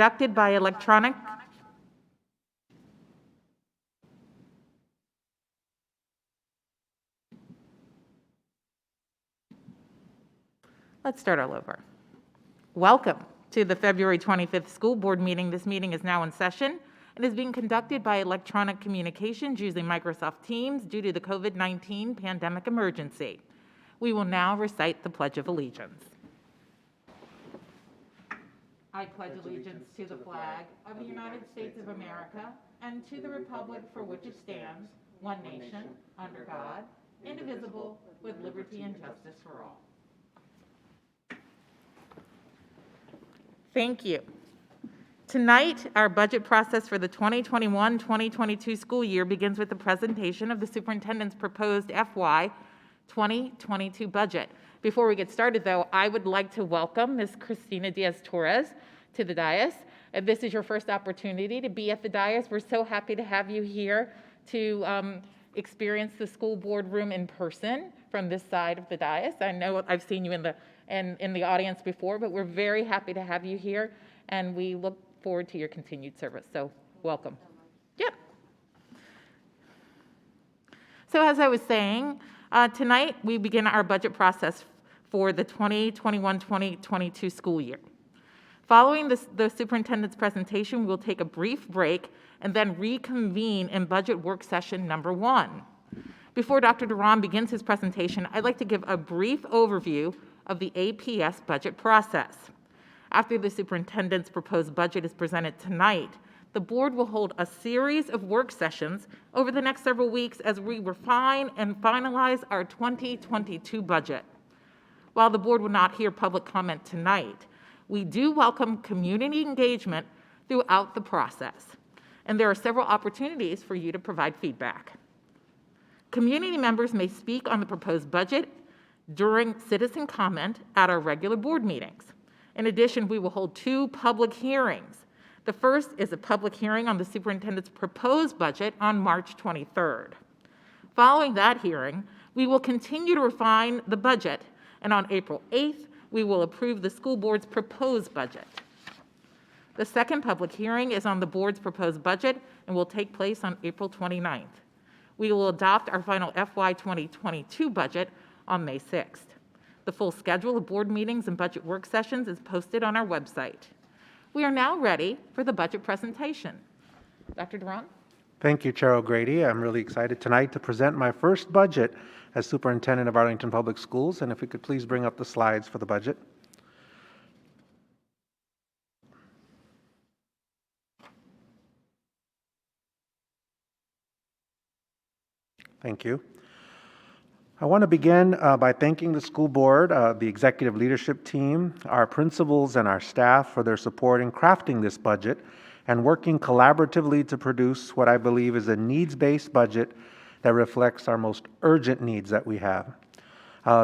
conducted by electronic. Let's start all over. Welcome to the February 25th school board meeting. This meeting is now in session and is being conducted by electronic communications using Microsoft Teams due to the COVID-19 pandemic emergency. We will now recite the Pledge of Allegiance. I pledge allegiance to the flag of the United States of America and to the republic for which it stands, one nation, under God, indivisible, with liberty and justice for all. Thank you. Tonight, our budget process for the 2021-2022 school year begins with the presentation of the superintendent's proposed FY 2022 budget. Before we get started, though, I would like to welcome Ms. Christina Diaz-Torres to the dais. If this is your first opportunity to be at the dais, we're so happy to have you here to experience the school board room in person from this side of the dais. I know I've seen you in the audience before, but we're very happy to have you here, and we look forward to your continued service. So welcome. Yep. So as I was saying, tonight we begin our budget process for the 2021-2022 school year. Following the superintendent's presentation, we will take a brief break and then reconvene in budget work session number 1. Before Dr. Duran begins his presentation, I'd like to give a brief overview of the APS budget process. After the superintendent's proposed budget is presented tonight, the board will hold a series of work sessions over the next several weeks as we refine and finalize our 2022 budget. While the board will not hear public comment tonight, we do welcome community engagement throughout the process, and there are several opportunities for you to provide feedback. Community members may speak on the proposed budget during citizen comment at our regular board meetings. In addition, we will hold 2 public hearings. The first is a public hearing on the superintendent's proposed budget on March 23rd. Following that hearing, we will continue to refine the budget, and on April 8th, we will approve the school board's proposed budget. The second public hearing is on the board's proposed budget and will take place on April 29th. We will adopt our final FY 2022 budget on May 6th. The full schedule of board meetings and budget work sessions is posted on our website. We are now ready for the budget presentation. Dr. Duran? Thank you, Chair O'Grady. I'm really excited tonight to present my first budget as superintendent of Arlington Public Schools, and if we could please bring up the slides for the budget. Thank you. I want to begin by thanking the school board, the executive leadership team, our principals, and our staff for their support in crafting this budget and working collaboratively to produce what I believe is a needs-based budget that reflects our most urgent needs that we have.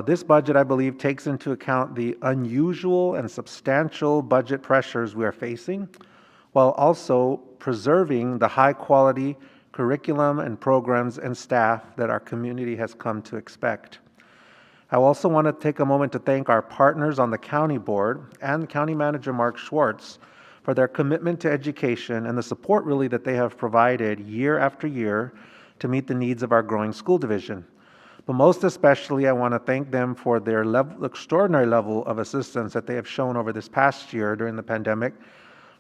This budget, I believe, takes into account the unusual and substantial budget pressures we are facing, while also preserving the high-quality curriculum and programs and staff that our community has come to expect. I also want to take a moment to thank our partners on the county board and County Manager Mark Schwartz for their commitment to education and the support really that they have provided year after year to meet the needs of our growing school division. But most especially, I want to thank them for their extraordinary level of assistance that they have shown over this past year during the pandemic,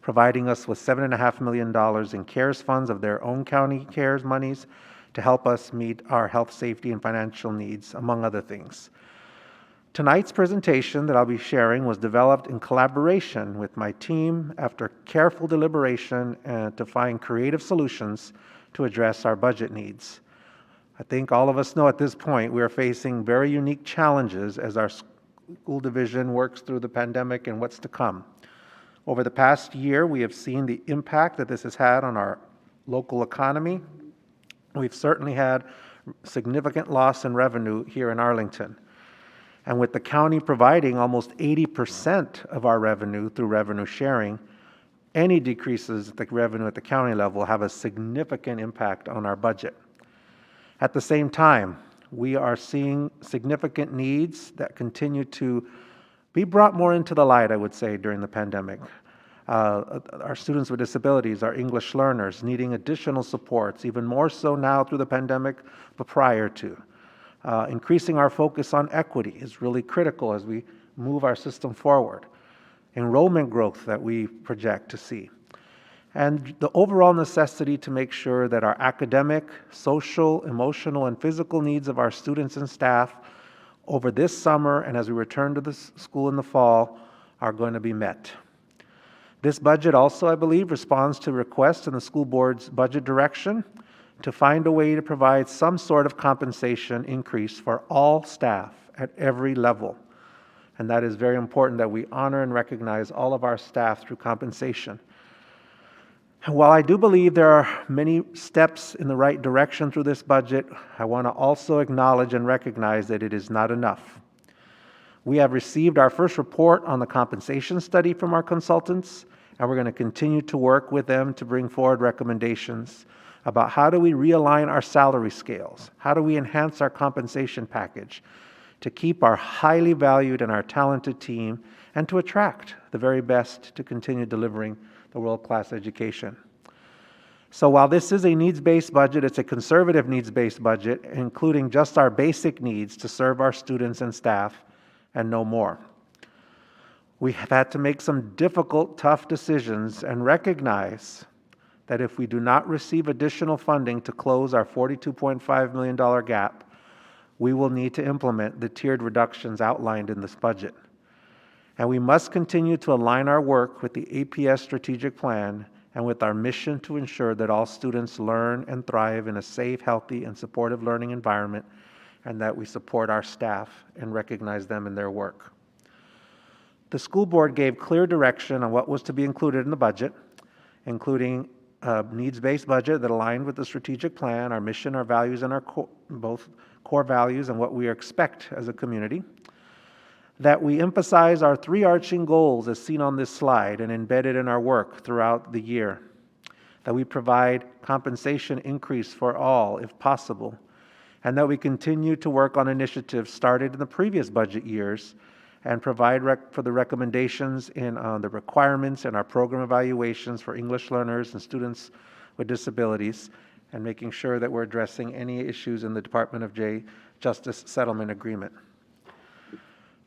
providing us with $7.5 million in CARES funds of their own county CARES monies to help us meet our health, safety, and financial needs, among other things. Tonight's presentation that I'll be sharing was developed in collaboration with my team after careful deliberation and to find creative solutions to address our budget needs. I think all of us know at this point we are facing very unique challenges as our school division works through the pandemic and what's to come. Over the past year, we have seen the impact that this has had on our local economy. We've certainly had significant loss in revenue here in Arlington. And with the county providing almost 80% of our revenue through revenue sharing, any decreases in the revenue at the county level have a significant impact on our budget. At the same time, we are seeing significant needs that continue to be brought more into the light, I would say, during the pandemic. our students with disabilities, our English learners needing additional supports, even more so now through the pandemic, but prior to. Increasing our focus on equity is really critical as we move our system forward. Enrollment growth that we project to see. And the overall necessity to make sure that our academic, social, emotional, and physical needs of our students and staff over this summer and as we return to the school in the fall are going to be met. This budget also, I believe, responds to requests in the school board's budget direction to find a way to provide some sort of compensation increase for all staff at every level. And that is very important that we honor and recognize all of our staff through compensation. And while I do believe there are many steps in the right direction through this budget, I want to also acknowledge and recognize that it is not enough. We have received our first report on the compensation study from our consultants, and we're going to continue to work with them to bring forward recommendations about how do we realign our salary scales, how do we enhance our compensation package to keep our highly valued and our talented team and to attract the very best to continue delivering the world-class education. So while this is a needs-based budget, it's a conservative needs-based budget, including just our basic needs to serve our students and staff and no more. We have had to make some difficult, tough decisions and recognize that if we do not receive additional funding to close our $42.5 million gap, we will need to implement the tiered reductions outlined in this budget. And we must continue to align our work with the APS strategic plan and with our mission to ensure that all students learn and thrive in a safe, healthy, and supportive learning environment, and that we support our staff and recognize them in their work. The school board gave clear direction on what was to be included in the budget, including a needs-based budget that aligned with the strategic plan, our mission, our values, and our both core values and what we expect as a community. That we emphasize our three arching goals as seen on this slide and embedded in our work throughout the year. That we provide compensation increase for all, if possible, and that we continue to work on initiatives started in the previous budget years and provide for the recommendations in the requirements and our program evaluations for English learners and students with disabilities, and making sure that we're addressing any issues in the Department of Justice Settlement Agreement.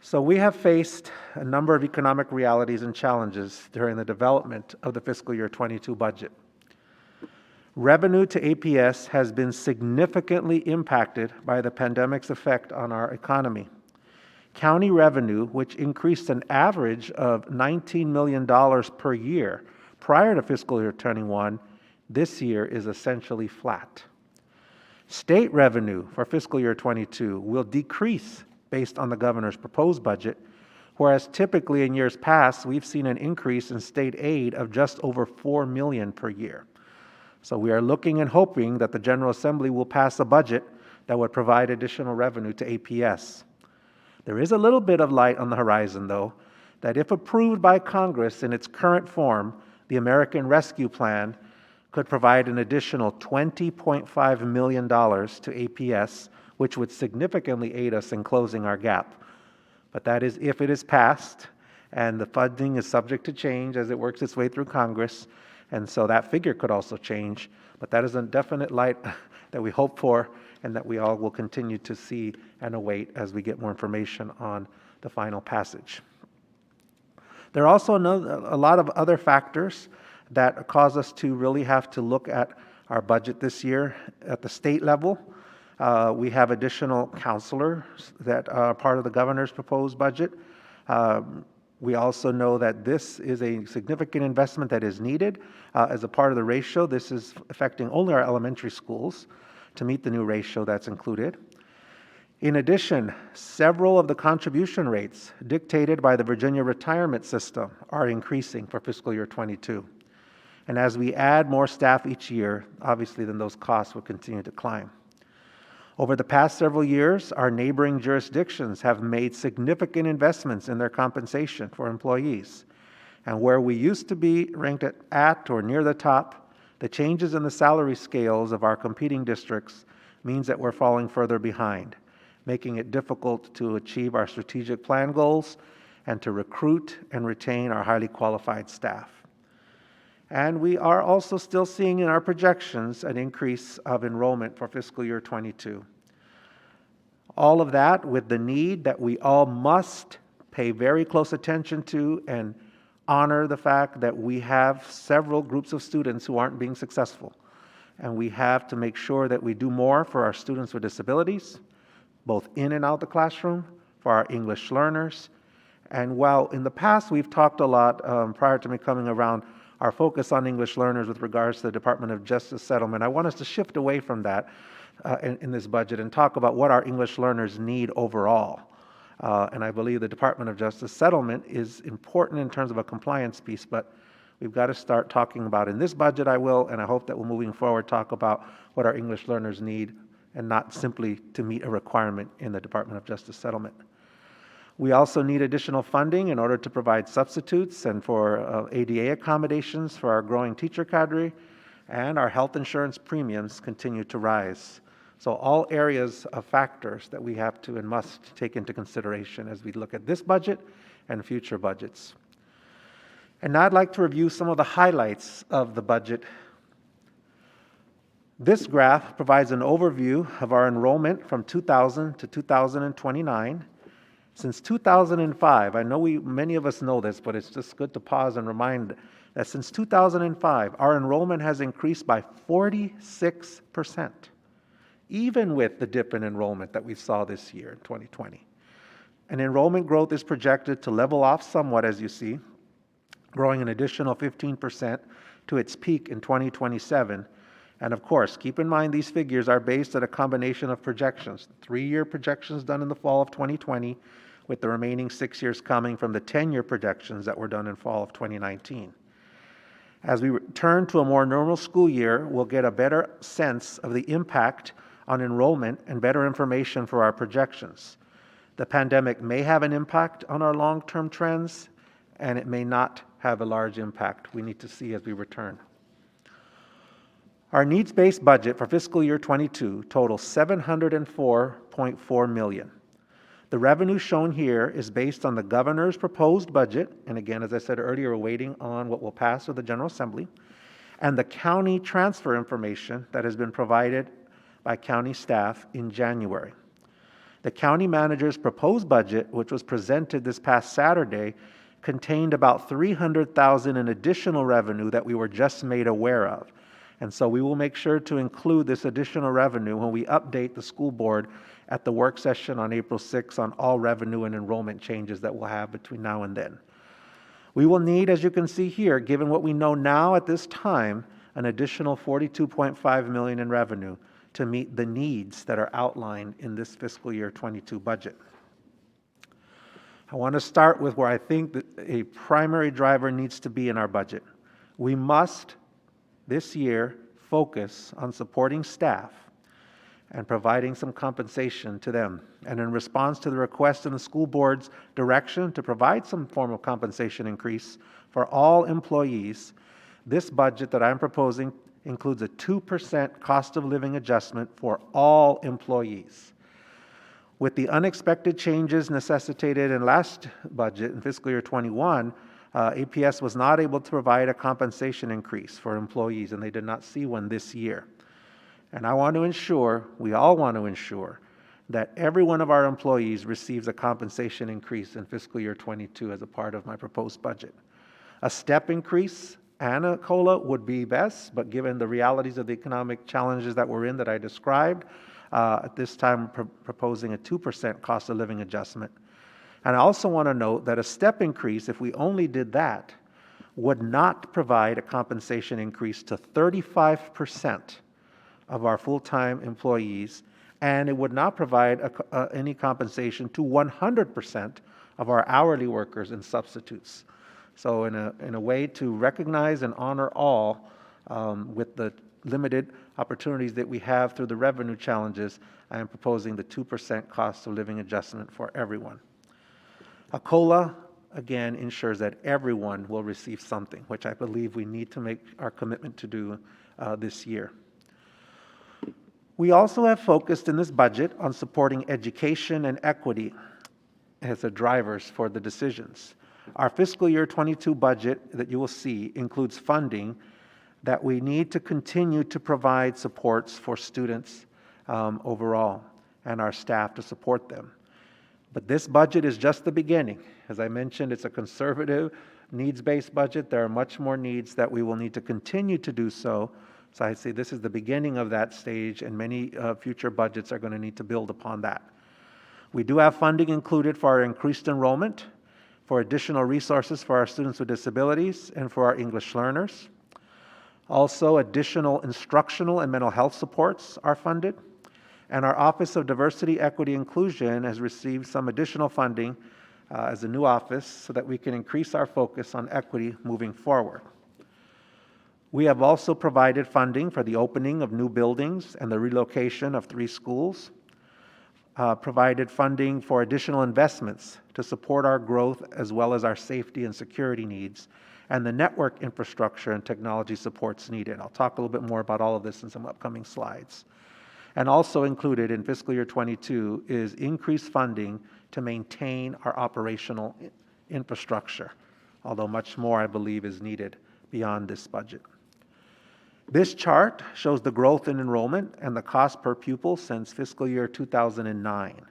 So we have faced a number of economic realities and challenges during the development of the fiscal year 22 budget. Revenue to APS has been significantly impacted by the pandemic's effect on our economy. County revenue, which increased an average of $19 million per year prior to fiscal year 21, this year is essentially flat. State revenue for fiscal year 22 will decrease based on the governor's proposed budget, whereas typically in years past, we've seen an increase in state aid of just over $4 million per year. So we are looking and hoping that the General Assembly will pass a budget that would provide additional revenue to APS. There is a little bit of light on the horizon, though, that if approved by Congress in its current form, the American Rescue Plan could provide an additional $20.5 million to APS, which would significantly aid us in closing our gap. But that is if it is passed, and the funding is subject to change as it works its way through Congress, and so that figure could also change. But that is a definite light that we hope for and that we all will continue to see and await as we get more information on the final passage. There are also a lot of other factors that cause us to really have to look at our budget this year at the state level. We have additional counselors that are part of the governor's proposed budget. We also know that this is a significant investment that is needed as a part of the ratio. This is affecting only our elementary schools to meet the new ratio that's included. In addition, several of the contribution rates dictated by the Virginia retirement system are increasing for fiscal year 22. And as we add more staff each year, obviously then those costs will continue to climb. Over the past several years, our neighboring jurisdictions have made significant investments in their compensation for employees. And where we used to be ranked at or near the top, the changes in the salary scales of our competing districts means that we're falling further behind, making it difficult to achieve our strategic plan goals and to recruit and retain our highly qualified staff. And we are also still seeing in our projections an increase of enrollment for fiscal year 22. All of that with the need that we all must pay very close attention to and honor the fact that we have several groups of students who aren't being successful. And we have to make sure that we do more for our students with disabilities, both in and out the classroom, for our English learners. And while in the past we've talked a lot, prior to me coming around, our focus on English learners with regards to the Department of Justice settlement, I want us to shift away from that in this budget and talk about what our English learners need overall. And I believe the Department of Justice settlement is important in terms of a compliance piece, but we've got to start talking about in this budget, I will, and I hope that we're moving forward, talk about what our English learners need and not simply to meet a requirement in the Department of Justice settlement. We also need additional funding in order to provide substitutes and for ADA accommodations for our growing teacher cadre, and our health insurance premiums continue to rise. So all areas of factors that we have to and must take into consideration as we look at this budget and future budgets. And now I'd like to review some of the highlights of the budget. This graph provides an overview of our enrollment from 2000 to 2029. Since 2005, I know many of us know this, but it's just good to pause and remind that since 2005, our enrollment has increased by 46%, even with the dip in enrollment that we saw this year in 2020. And enrollment growth is projected to level off somewhat, as you see, growing an additional 15% to its peak in 2027. And of course, keep in mind these figures are based on a combination of projections, 3-year projections done in the fall of 2020, with the remaining 6 years coming from the 10-year projections that were done in fall of 2019. As we return to a more normal school year, we'll get a better sense of the impact on enrollment and better information for our projections. The pandemic may have an impact on our long-term trends, and it may not have a large impact. We need to see as we return. Our needs-based budget for fiscal year 22 totals $704.4 million. The revenue shown here is based on the governor's proposed budget, and again, as I said earlier, we're waiting on what will pass with the General Assembly, and the county transfer information that has been provided by county staff in January. The county manager's proposed budget, which was presented this past Saturday, contained about $300,000 in additional revenue that we were just made aware of. And so we will make sure to include this additional revenue when we update the school board at the work session on April 6th on all revenue and enrollment changes that we'll have between now and then. We will need, as you can see here, given what we know now at this time, an additional $42.5 million in revenue to meet the needs that are outlined in this fiscal year 22 budget. I want to start with where I think that a primary driver needs to be in our budget. We must, this year, focus on supporting staff and providing some compensation to them. And in response to the request in the school board's direction to provide some form of compensation increase for all employees, this budget that I'm proposing includes a 2% cost of living adjustment for all employees. With the unexpected changes necessitated in last budget in fiscal year 21, APS was not able to provide a compensation increase for employees, and they did not see one this year. And I want to ensure, we all want to ensure, that every one of our employees receives a compensation increase in fiscal year 22 as a part of my proposed budget. A step increase and a COLA would be best, but given the realities of the economic challenges that we're in that I described, at this time proposing a 2% cost of living adjustment. And I also want to note that a step increase, if we only did that, would not provide a compensation increase to 35% of our full-time employees, and it would not provide any compensation to 100% of our hourly workers and substitutes. So in a way to recognize and honor all with the limited opportunities that we have through the revenue challenges, I am proposing the 2% cost of living adjustment for everyone. A COLA, again, ensures that everyone will receive something, which I believe we need to make our commitment to do this year. We also have focused in this budget on supporting education and equity as the drivers for the decisions. Our fiscal year 22 budget that you will see includes funding that we need to continue to provide supports for students overall and our staff to support them. But this budget is just the beginning. As I mentioned, it's a conservative, needs-based budget. There are much more needs that we will need to continue to do so. So I say this is the beginning of that stage, and many future budgets are going to need to build upon that. We do have funding included for our increased enrollment, for additional resources for our students with disabilities, and for our English learners. Also, additional instructional and mental health supports are funded. And our Office of Diversity, Equity, Inclusion has received some additional funding as a new office so that we can increase our focus on equity moving forward. We have also provided funding for the opening of new buildings and the relocation of 3 schools, provided funding for additional investments to support our growth as well as our safety and security needs, and the network infrastructure and technology supports needed. I'll talk a little bit more about all of this in some upcoming slides. And also included in fiscal year 22 is increased funding to maintain our operational infrastructure, although much more, I believe, is needed beyond this budget. This chart shows the growth in enrollment and the cost per pupil since fiscal year 2009.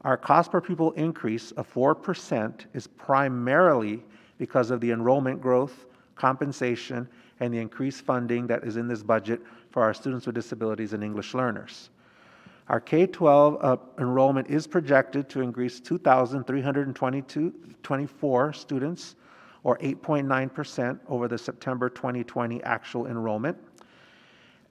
Our cost per pupil increase of 4% is primarily because of the enrollment growth, compensation, and the increased funding that is in this budget for our students with disabilities and English learners. Our K-12 enrollment is projected to increase 2,324 students, or 8.9% over the September 2020 actual enrollment.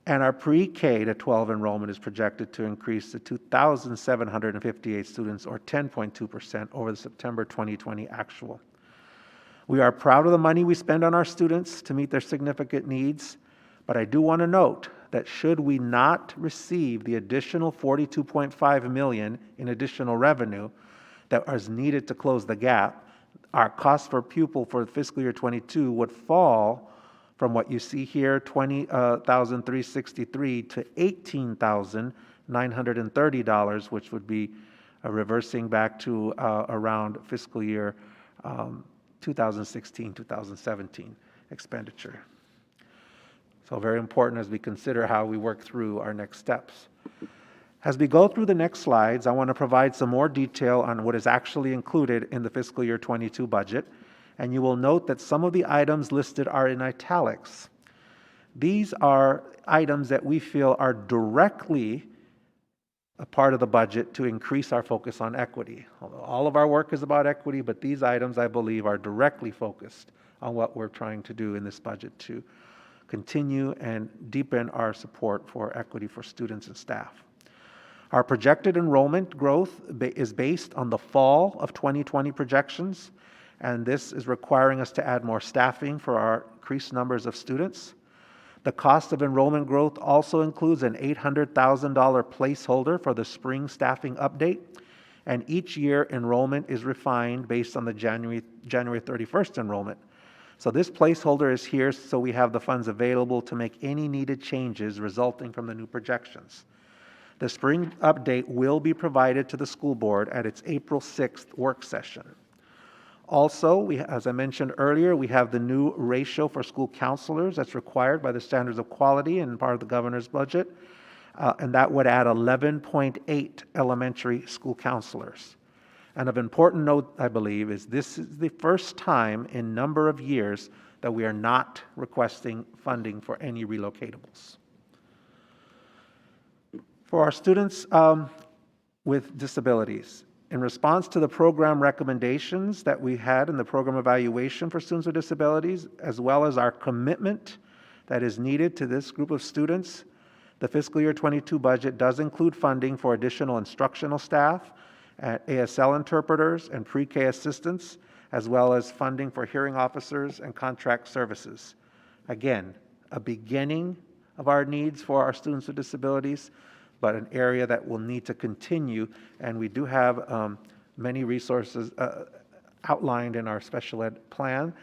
And our pre-K to 12 enrollment is projected to increase to 2,758 students, or 10.2% over the September 2020 actual. We are proud of the money we spend on our students to meet their significant needs, but I do want to note that should we not receive the additional $42.5 million in additional revenue that is needed to close the gap, our cost per pupil for fiscal year 22 would fall from what you see here, $20,363 to $18,930, which would be reversing back to around fiscal year 2016-2017 expenditure. So very important as we consider how we work through our next steps. As we go through the next slides, I want to provide some more detail on what is actually included in the fiscal year 22 budget, and you will note that some of the items listed are in italics. These are items that we feel are directly a part of the budget to increase our focus on equity. All of our work is about equity, but these items, I believe, are directly focused on what we're trying to do in this budget to continue and deepen our support for equity for students and staff. Our projected enrollment growth is based on the fall of 2020 projections, and this is requiring us to add more staffing for our increased numbers of students. The cost of enrollment growth also includes an $800,000 placeholder for the spring staffing update, and each year enrollment is refined based on the January 31st enrollment. So this placeholder is here so we have the funds available to make any needed changes resulting from the new projections. The spring update will be provided to the school board at its April 6th work session. Also, as I mentioned earlier, we have the new ratio for school counselors that's required by the standards of quality and part of the governor's budget, and that would add 11.8 elementary school counselors. And of important note, I believe, is this is the first time in number of years that we are not requesting funding for any relocatables. For our students with disabilities, in response to the program recommendations that we had in the program evaluation for students with disabilities, as well as our commitment that is needed to this group of students, the fiscal year 22 budget does include funding for additional instructional staff, ASL interpreters, and pre-K assistants, as well as funding for hearing officers and contract services. Again, a beginning of our needs for our students with disabilities, but an area that will need to continue, and we do have many resources outlined in our special ed plan,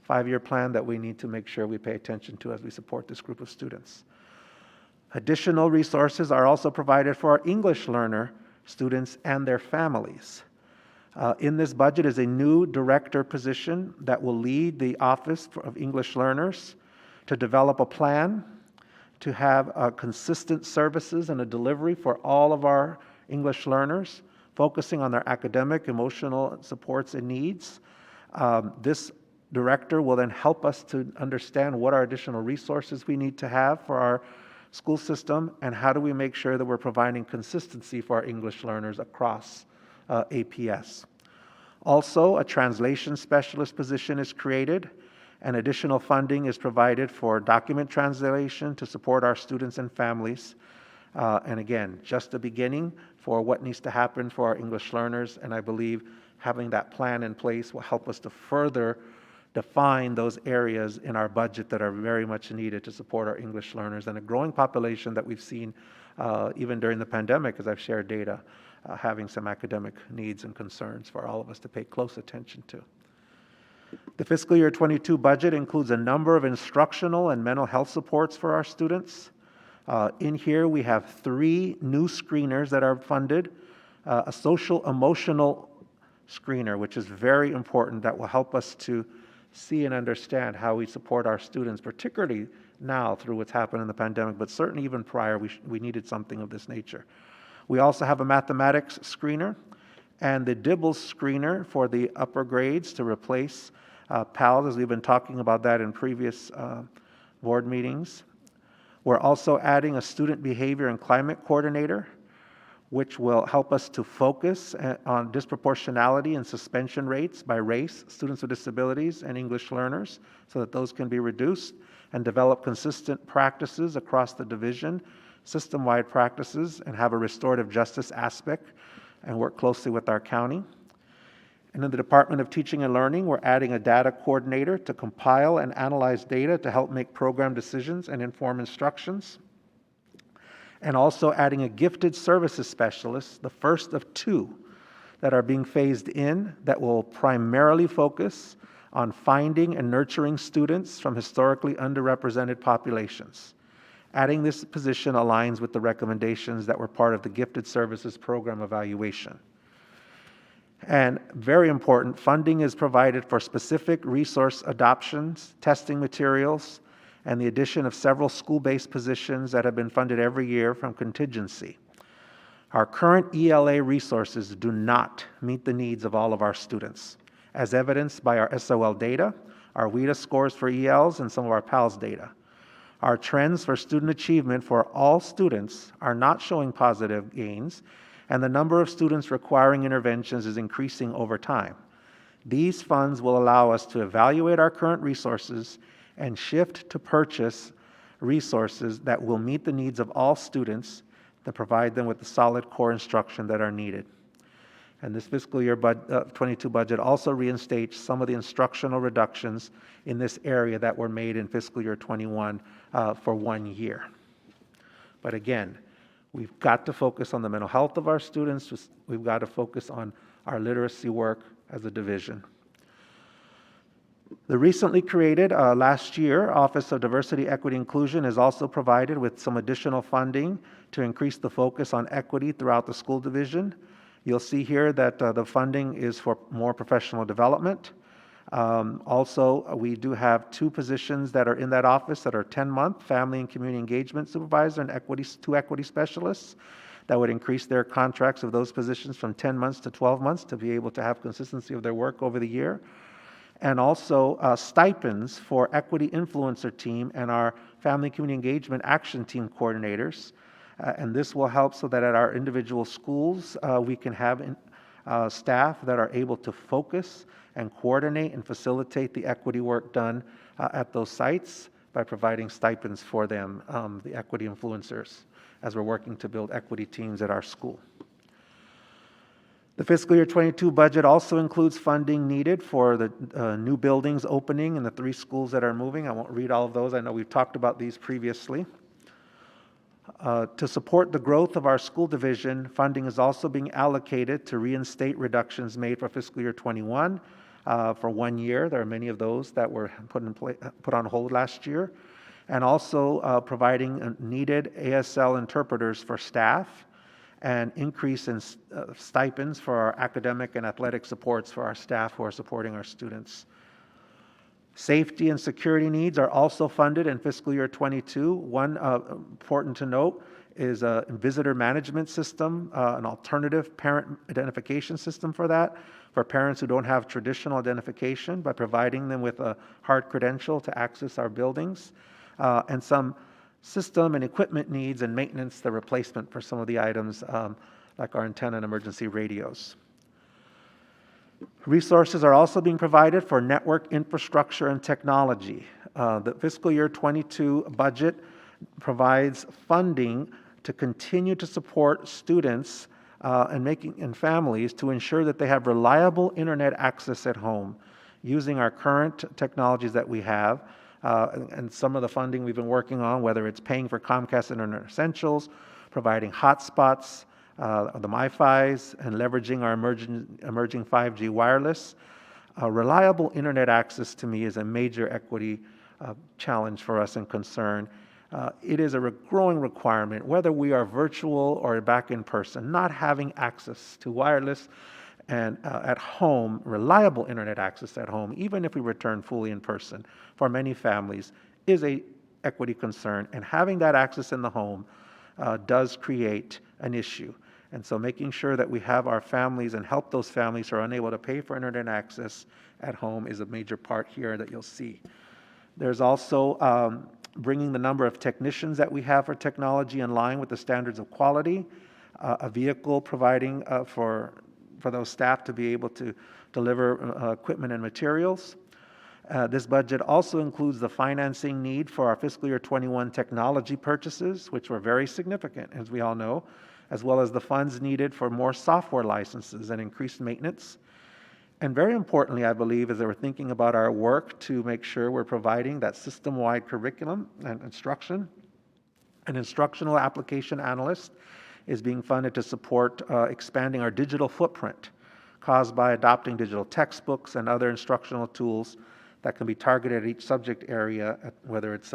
5-year plan, that we need to make sure we pay attention to as we support this group of students. Additional resources are also provided for our English learner students and their families. In this budget is a new director position that will lead the Office of English Learners to develop a plan to have consistent services and a delivery for all of our English learners, focusing on their academic, emotional supports and needs. This director will then help us to understand what our additional resources we need to have for our school system and how do we make sure that we're providing consistency for our English learners across APS. Also, a translation specialist position is created, and additional funding is provided for document translation to support our students and families. And again, just a beginning for what needs to happen for our English learners, and I believe having that plan in place will help us to further define those areas in our budget that are very much needed to support our English learners and a growing population that we've seen even during the pandemic, as I've shared data, having some academic needs and concerns for all of us to pay close attention to. The fiscal year 22 budget includes a number of instructional and mental health supports for our students. In here, we have 3 new screeners that are funded, a social emotional screener, which is very important, that will help us to see and understand how we support our students, particularly now through what's happened in the pandemic, but certainly even prior, we needed something of this nature. We also have a mathematics screener and the DIBELS screener for the upper grades to replace PALS, as we've been talking about that in previous board meetings. We're also adding a student behavior and climate coordinator, which will help us to focus on disproportionality and suspension rates by race, students with disabilities, and English learners, so that those can be reduced, and develop consistent practices across the division, system-wide practices, and have a restorative justice aspect, and work closely with our county. And in the Department of Teaching and Learning, we're adding a data coordinator to compile and analyze data to help make program decisions and inform instructions. And also adding a gifted services specialist, the first of 2 that are being phased in, that will primarily focus on finding and nurturing students from historically underrepresented populations. Adding this position aligns with the recommendations that were part of the gifted services program evaluation. And very important, funding is provided for specific resource adoptions, testing materials, and the addition of several school-based positions that have been funded every year from contingency. Our current ELA resources do not meet the needs of all of our students, as evidenced by our SOL data, our WIDA scores for ELs, and some of our PALS data. Our trends for student achievement for all students are not showing positive gains, and the number of students requiring interventions is increasing over time. These funds will allow us to evaluate our current resources and shift to purchase resources that will meet the needs of all students, to provide them with the solid core instruction that are needed. And this fiscal year 22 budget also reinstates some of the instructional reductions in this area that were made in fiscal year 21 for 1 year. But again, we've got to focus on the mental health of our students. We've got to focus on our literacy work as a division. The recently created last year Office of Diversity, Equity, Inclusion is also provided with some additional funding to increase the focus on equity throughout the school division. You'll see here that the funding is for more professional development. Also, we do have 2 positions that are in that office that are 10-month family and community engagement supervisor and 2 equity specialists that would increase their contracts of those positions from 10 months to 12 months to be able to have consistency of their work over the year. And also stipends for equity influencer team and our family community engagement action team coordinators. And this will help so that at our individual schools, we can have staff that are able to focus and coordinate and facilitate the equity work done at those sites by providing stipends for them, the equity influencers, as we're working to build equity teams at our school. The fiscal year 22 budget also includes funding needed for the new buildings opening in the 3 schools that are moving. I won't read all of those. I know we've talked about these previously. To support the growth of our school division, funding is also being allocated to reinstate reductions made for fiscal year 21 for 1 year. There are many of those that were put on hold last year. And also providing needed ASL interpreters for staff and increase in stipends for our academic and athletic supports for our staff who are supporting our students. Safety and security needs are also funded in fiscal year 22. One important to note is a visitor management system, an alternative parent identification system for that, for parents who don't have traditional identification, by providing them with a hard credential to access our buildings, and some system and equipment needs and maintenance, the replacement for some of the items like our antenna and emergency radios. Resources are also being provided for network infrastructure and technology. The fiscal year 22 budget provides funding to continue to support students and families to ensure that they have reliable internet access at home using our current technologies that we have, and some of the funding we've been working on, whether it's paying for Comcast Internet Essentials, providing hotspots, the MiFis, and leveraging our emerging 5G wireless. Reliable internet access, to me, is a major equity challenge for us and concern. It is a growing requirement, whether we are virtual or back in person. Not having access to wireless and at home, reliable internet access at home, even if we return fully in person, for many families, is a equity concern. And having that access in the home does create an issue. And so making sure that we have our families and help those families who are unable to pay for internet access at home is a major part here that you'll see. There's also bringing the number of technicians that we have for technology in line with the standards of quality, a vehicle providing for those staff to be able to deliver equipment and materials. This budget also includes the financing need for our fiscal year 21 technology purchases, which were very significant, as we all know, as well as the funds needed for more software licenses and increased maintenance. And very importantly, I believe, as we're thinking about our work to make sure we're providing that system-wide curriculum and instruction, an instructional application analyst is being funded to support expanding our digital footprint caused by adopting digital textbooks and other instructional tools that can be targeted at each subject area, whether it's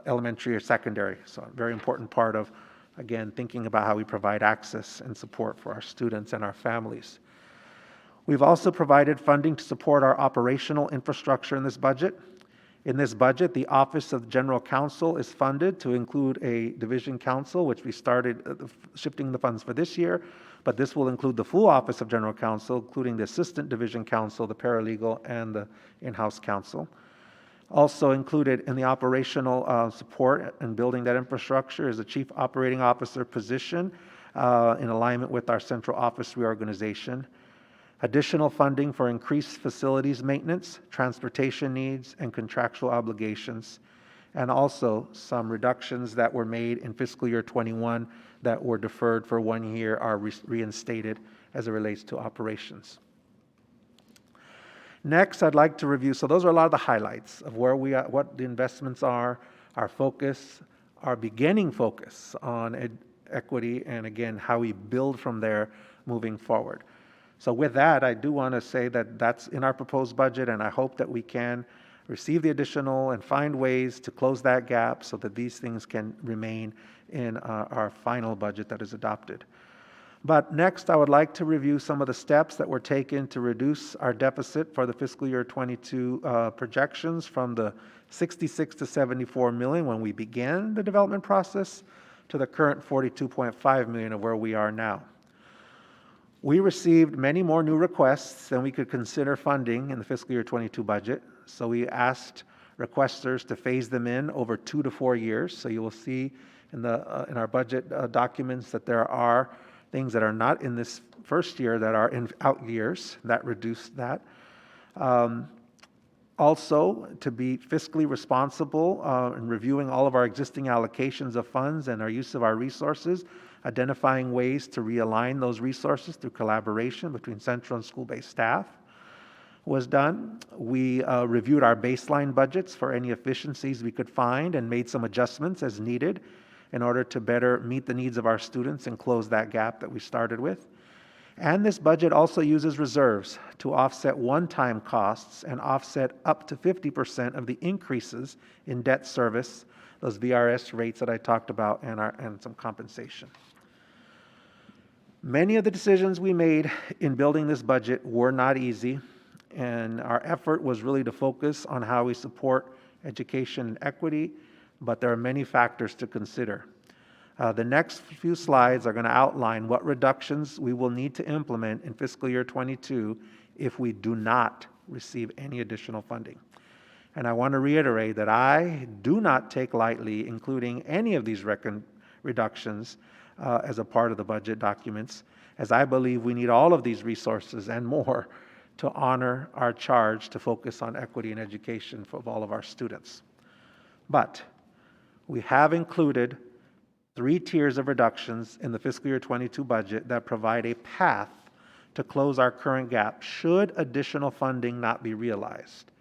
elementary or secondary. So a very important part of, again, thinking about how we provide access and support for our students and our families. We've also provided funding to support our operational infrastructure in this budget. In this budget, the Office of General Counsel is funded to include a division counsel, which we started shifting the funds for this year, but this will include the full Office of General Counsel, including the assistant division counsel, the paralegal, and the in-house counsel. Also included in the operational support and building that infrastructure is the Chief Operating Officer position in alignment with our central office reorganization. Additional funding for increased facilities maintenance, transportation needs, and contractual obligations, and also some reductions that were made in fiscal year 21 that were deferred for 1 year are reinstated as it relates to operations. Next, I'd like to review, so those are a lot of the highlights of where we are, what the investments are, our focus, our beginning focus on equity, and again, how we build from there moving forward. So with that, I do want to say that that's in our proposed budget, and I hope that we can receive the additional and find ways to close that gap so that these things can remain in our final budget that is adopted. But next, I would like to review some of the steps that were taken to reduce our deficit for the fiscal year 22 projections from the 66 to 74 million when we began the development process to the current 42.5 million of where we are now. We received many more new requests than we could consider funding in the fiscal year 22 budget, so we asked requesters to phase them in over 2 to 4 years. So you will see in our budget documents that there are things that are not in this first year that are in out years that reduced that. Also, to be fiscally responsible in reviewing all of our existing allocations of funds and our use of our resources, identifying ways to realign those resources through collaboration between central and school-based staff was done. We reviewed our baseline budgets for any efficiencies we could find and made some adjustments as needed in order to better meet the needs of our students and close that gap that we started with. And this budget also uses reserves to offset one-time costs and offset up to 50% of the increases in debt service, those VRS rates that I talked about, and some compensation. Many of the decisions we made in building this budget were not easy, and our effort was really to focus on how we support education and equity, but there are many factors to consider. The next few slides are going to outline what reductions we will need to implement in fiscal year 22 if we do not receive any additional funding. And I want to reiterate that I do not take lightly including any of these reductions as a part of the budget documents, as I believe we need all of these resources and more to honor our charge to focus on equity and education for all of our students. But we have included 3 tiers of reductions in the fiscal year 22 budget that provide a path to close our current gap should additional funding not be realized.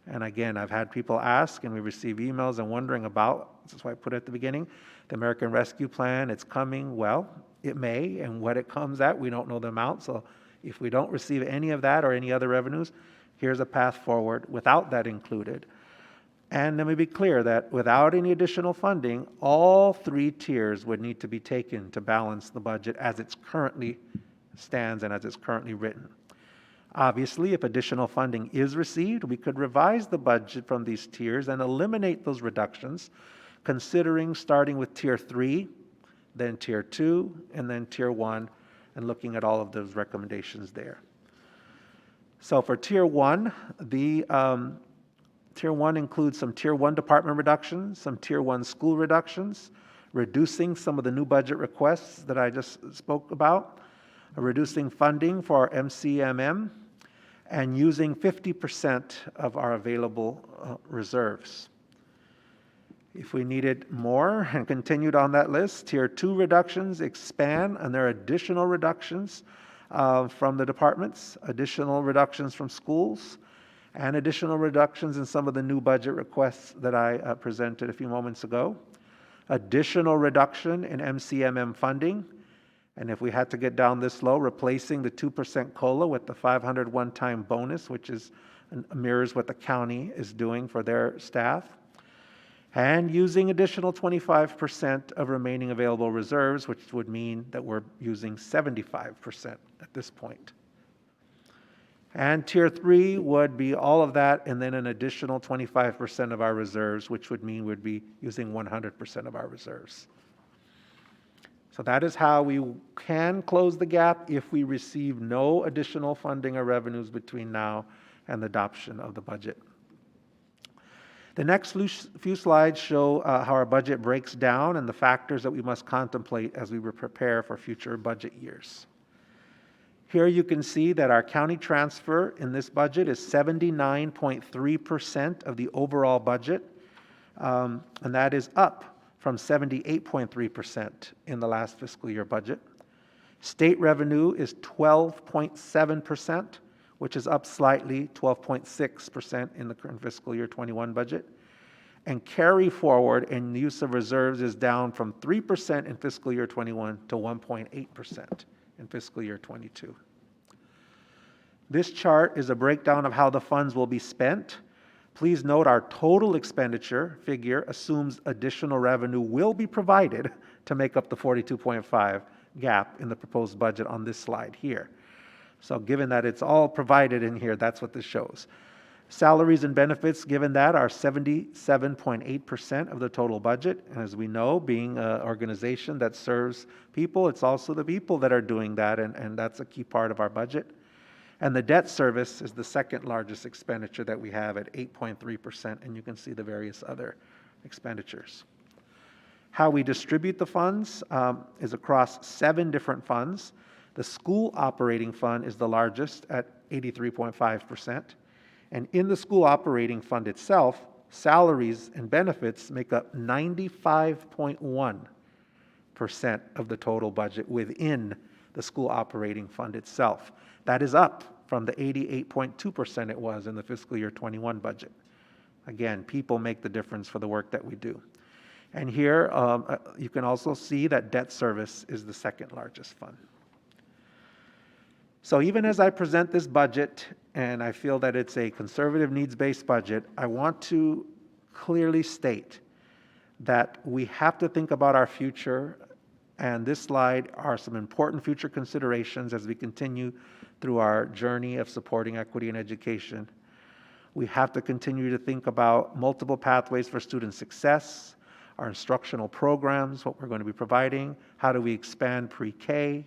And again, I've had people ask, and we receive emails and wondering about, this is why I put it at the beginning, the American Rescue Plan, it's coming. Well, it may, and what it comes at, we don't know the amount. So if we don't receive any of that or any other revenues, here's a path forward without that included. And let me be clear that without any additional funding, all 3 tiers would need to be taken to balance the budget as it currently stands and as it's currently written. Obviously, if additional funding is received, we could revise the budget from these tiers and eliminate those reductions, considering starting with Tier 3, then Tier 2, and then Tier 1, and looking at all of those recommendations there. So for Tier 1, Tier 1 includes some Tier 1 department reductions, some Tier 1 school reductions, reducing some of the new budget requests that I just spoke about, reducing funding for our MCMM, and using 50% of our available reserves. If we needed more and continued on that list, Tier 2 reductions expand, and there are additional reductions from the departments, additional reductions from schools, and additional reductions in some of the new budget requests that I presented a few moments ago. Additional reduction in MCMM funding, and if we had to get down this low, replacing the 2% COLA with the 500 one-time bonus, which mirrors what the county is doing for their staff, and using additional 25% of remaining available reserves, which would mean that we're using 75% at this point. And Tier 3 would be all of that and then an additional 25% of our reserves, which would mean we'd be using 100% of our reserves. So that is how we can close the gap if we receive no additional funding or revenues between now and the adoption of the budget. The next few slides show how our budget breaks down and the factors that we must contemplate as we prepare for future budget years. Here you can see that our county transfer in this budget is 79.3% of the overall budget, and that is up from 78.3% in the last fiscal year budget. State revenue is 12.7%, which is up slightly, 12.6% in the current fiscal year 21 budget. And carry forward and use of reserves is down from 3% in fiscal year 21 to 1.8% in fiscal year 22. This chart is a breakdown of how the funds will be spent. Please note our total expenditure figure assumes additional revenue will be provided to make up the 42.5 gap in the proposed budget on this slide here. So given that it's all provided in here, that's what this shows. Salaries and benefits, given that, are 77.8% of the total budget. And as we know, being an organization that serves people, it's also the people that are doing that, and that's a key part of our budget. And the debt service is the second largest expenditure that we have at 8.3%, and you can see the various other expenditures. How we distribute the funds is across 7 different funds. The school operating fund is the largest at 83.5%. And in the school operating fund itself, salaries and benefits make up 95.1% of the total budget within the school operating fund itself. That is up from the 88.2% it was in the fiscal year 21 budget. Again, people make the difference for the work that we do. And here you can also see that debt service is the second largest fund. So even as I present this budget, and I feel that it's a conservative needs-based budget, I want to clearly state that we have to think about our future And this slide are some important future considerations as we continue through our journey of supporting equity in education. We have to continue to think about multiple pathways for student success, our instructional programs, what we're going to be providing, how do we expand pre-K,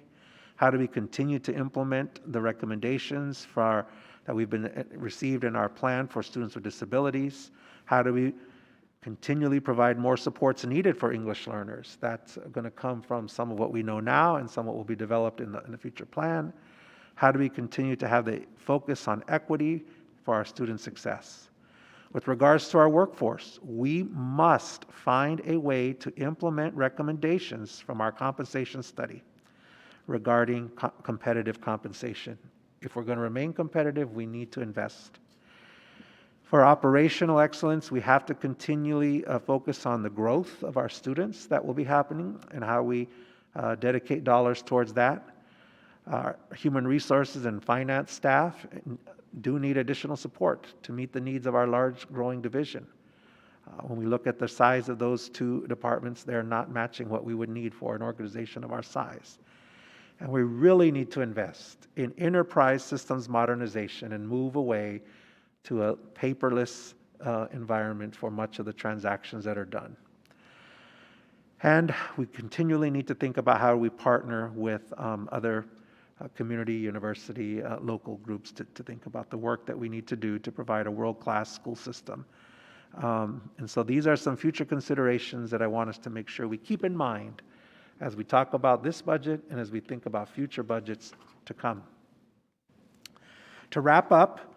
how do we continue to implement the recommendations that we've been received in our plan for students with disabilities, how do we continually provide more supports needed for English learners. That's going to come from some of what we know now and some of what will be developed in the future plan. How do we continue to have the focus on equity for our student success? With regards to our workforce, we must find a way to implement recommendations from our compensation study regarding competitive compensation. If we're going to remain competitive, we need to invest. For operational excellence, we have to continually focus on the growth of our students that will be happening and how we dedicate dollars towards that. Our human resources and finance staff do need additional support to meet the needs of our large growing division. When we look at the size of those two departments, they're not matching what we would need for an organization of our size. And we really need to invest in enterprise systems modernization and move away to a paperless environment for much of the transactions that are done. And we continually need to think about how we partner with other community, university, local groups to think about the work that we need to do to provide a world-class school system. And so these are some future considerations that I want us to make sure we keep in mind as we talk about this budget and as we think about future budgets to come. To wrap up,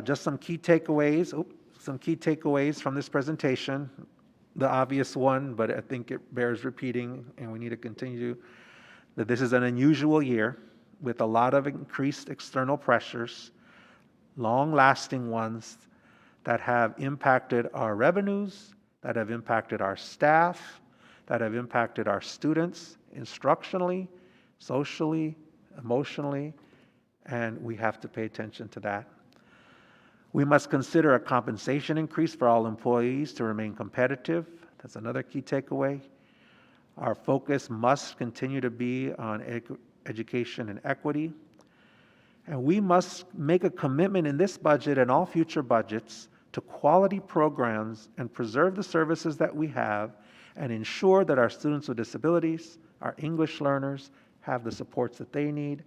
just some key takeaways. From this presentation. The obvious one, but I think it bears repeating, and we need to continue that this is an unusual year with a lot of increased external pressures, long-lasting ones that have impacted our revenues, that have impacted our staff, that have impacted our students instructionally, socially, emotionally, and we have to pay attention to that. We must consider a compensation increase for all employees to remain competitive. That's another key takeaway. Our focus must continue to be on education and equity. And we must make a commitment in this budget and all future budgets to quality programs and preserve the services that we have and ensure that our students with disabilities, our English learners, have the supports that they need,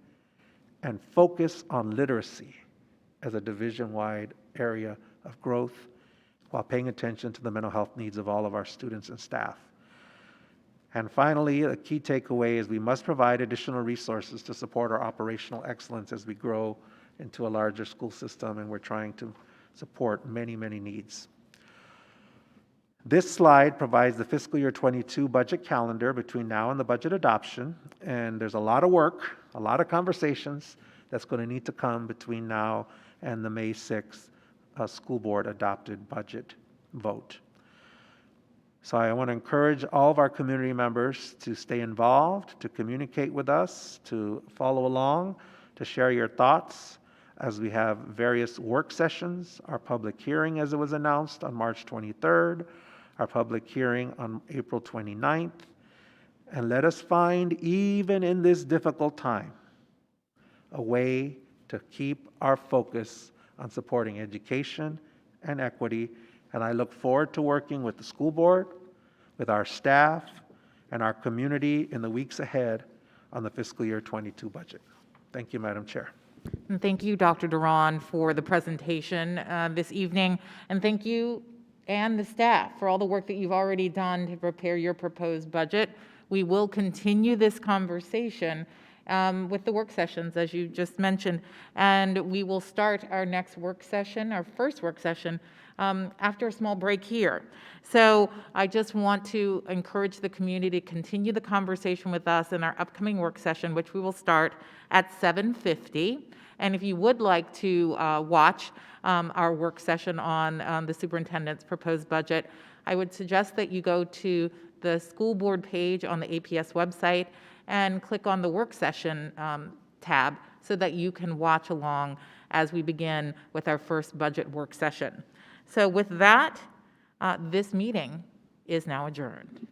and focus on literacy as a division-wide area of growth while paying attention to the mental health needs of all of our students and staff. And finally, a key takeaway is we must provide additional resources to support our operational excellence as we grow into a larger school system and we're trying to support many, many needs. This slide provides the fiscal year 22 budget calendar between now and the budget adoption, and there's a lot of work, a lot of conversations that's going to need to come between now and the May 6th school board adopted budget vote. So I want to encourage all of our community members to stay involved, to communicate with us, to follow along, to share your thoughts as we have various work sessions, our public hearing as it was announced on March 23rd, our public hearing on April 29th, and let us find, even in this difficult time, a way to keep our focus on supporting education and equity. And I look forward to working with the school board, with our staff, and our community in the weeks ahead on the fiscal year 22 budget. Thank you, Madam Chair. And thank you, Dr. Duran, for the presentation this evening. And thank you and the staff for all the work that you've already done to prepare your proposed budget. We will continue this conversation with the work sessions, as you just mentioned, and we will start our next work session, our first work session, after a small break here. So I just want to encourage the community to continue the conversation with us in our upcoming work session, which we will start at 7:50. And if you would like to watch our work session on the superintendent's proposed budget, I would suggest that you go to the school board page on the APS website and click on the work session tab so that you can watch along as we begin with our first budget work session. So with that, this meeting is now adjourned.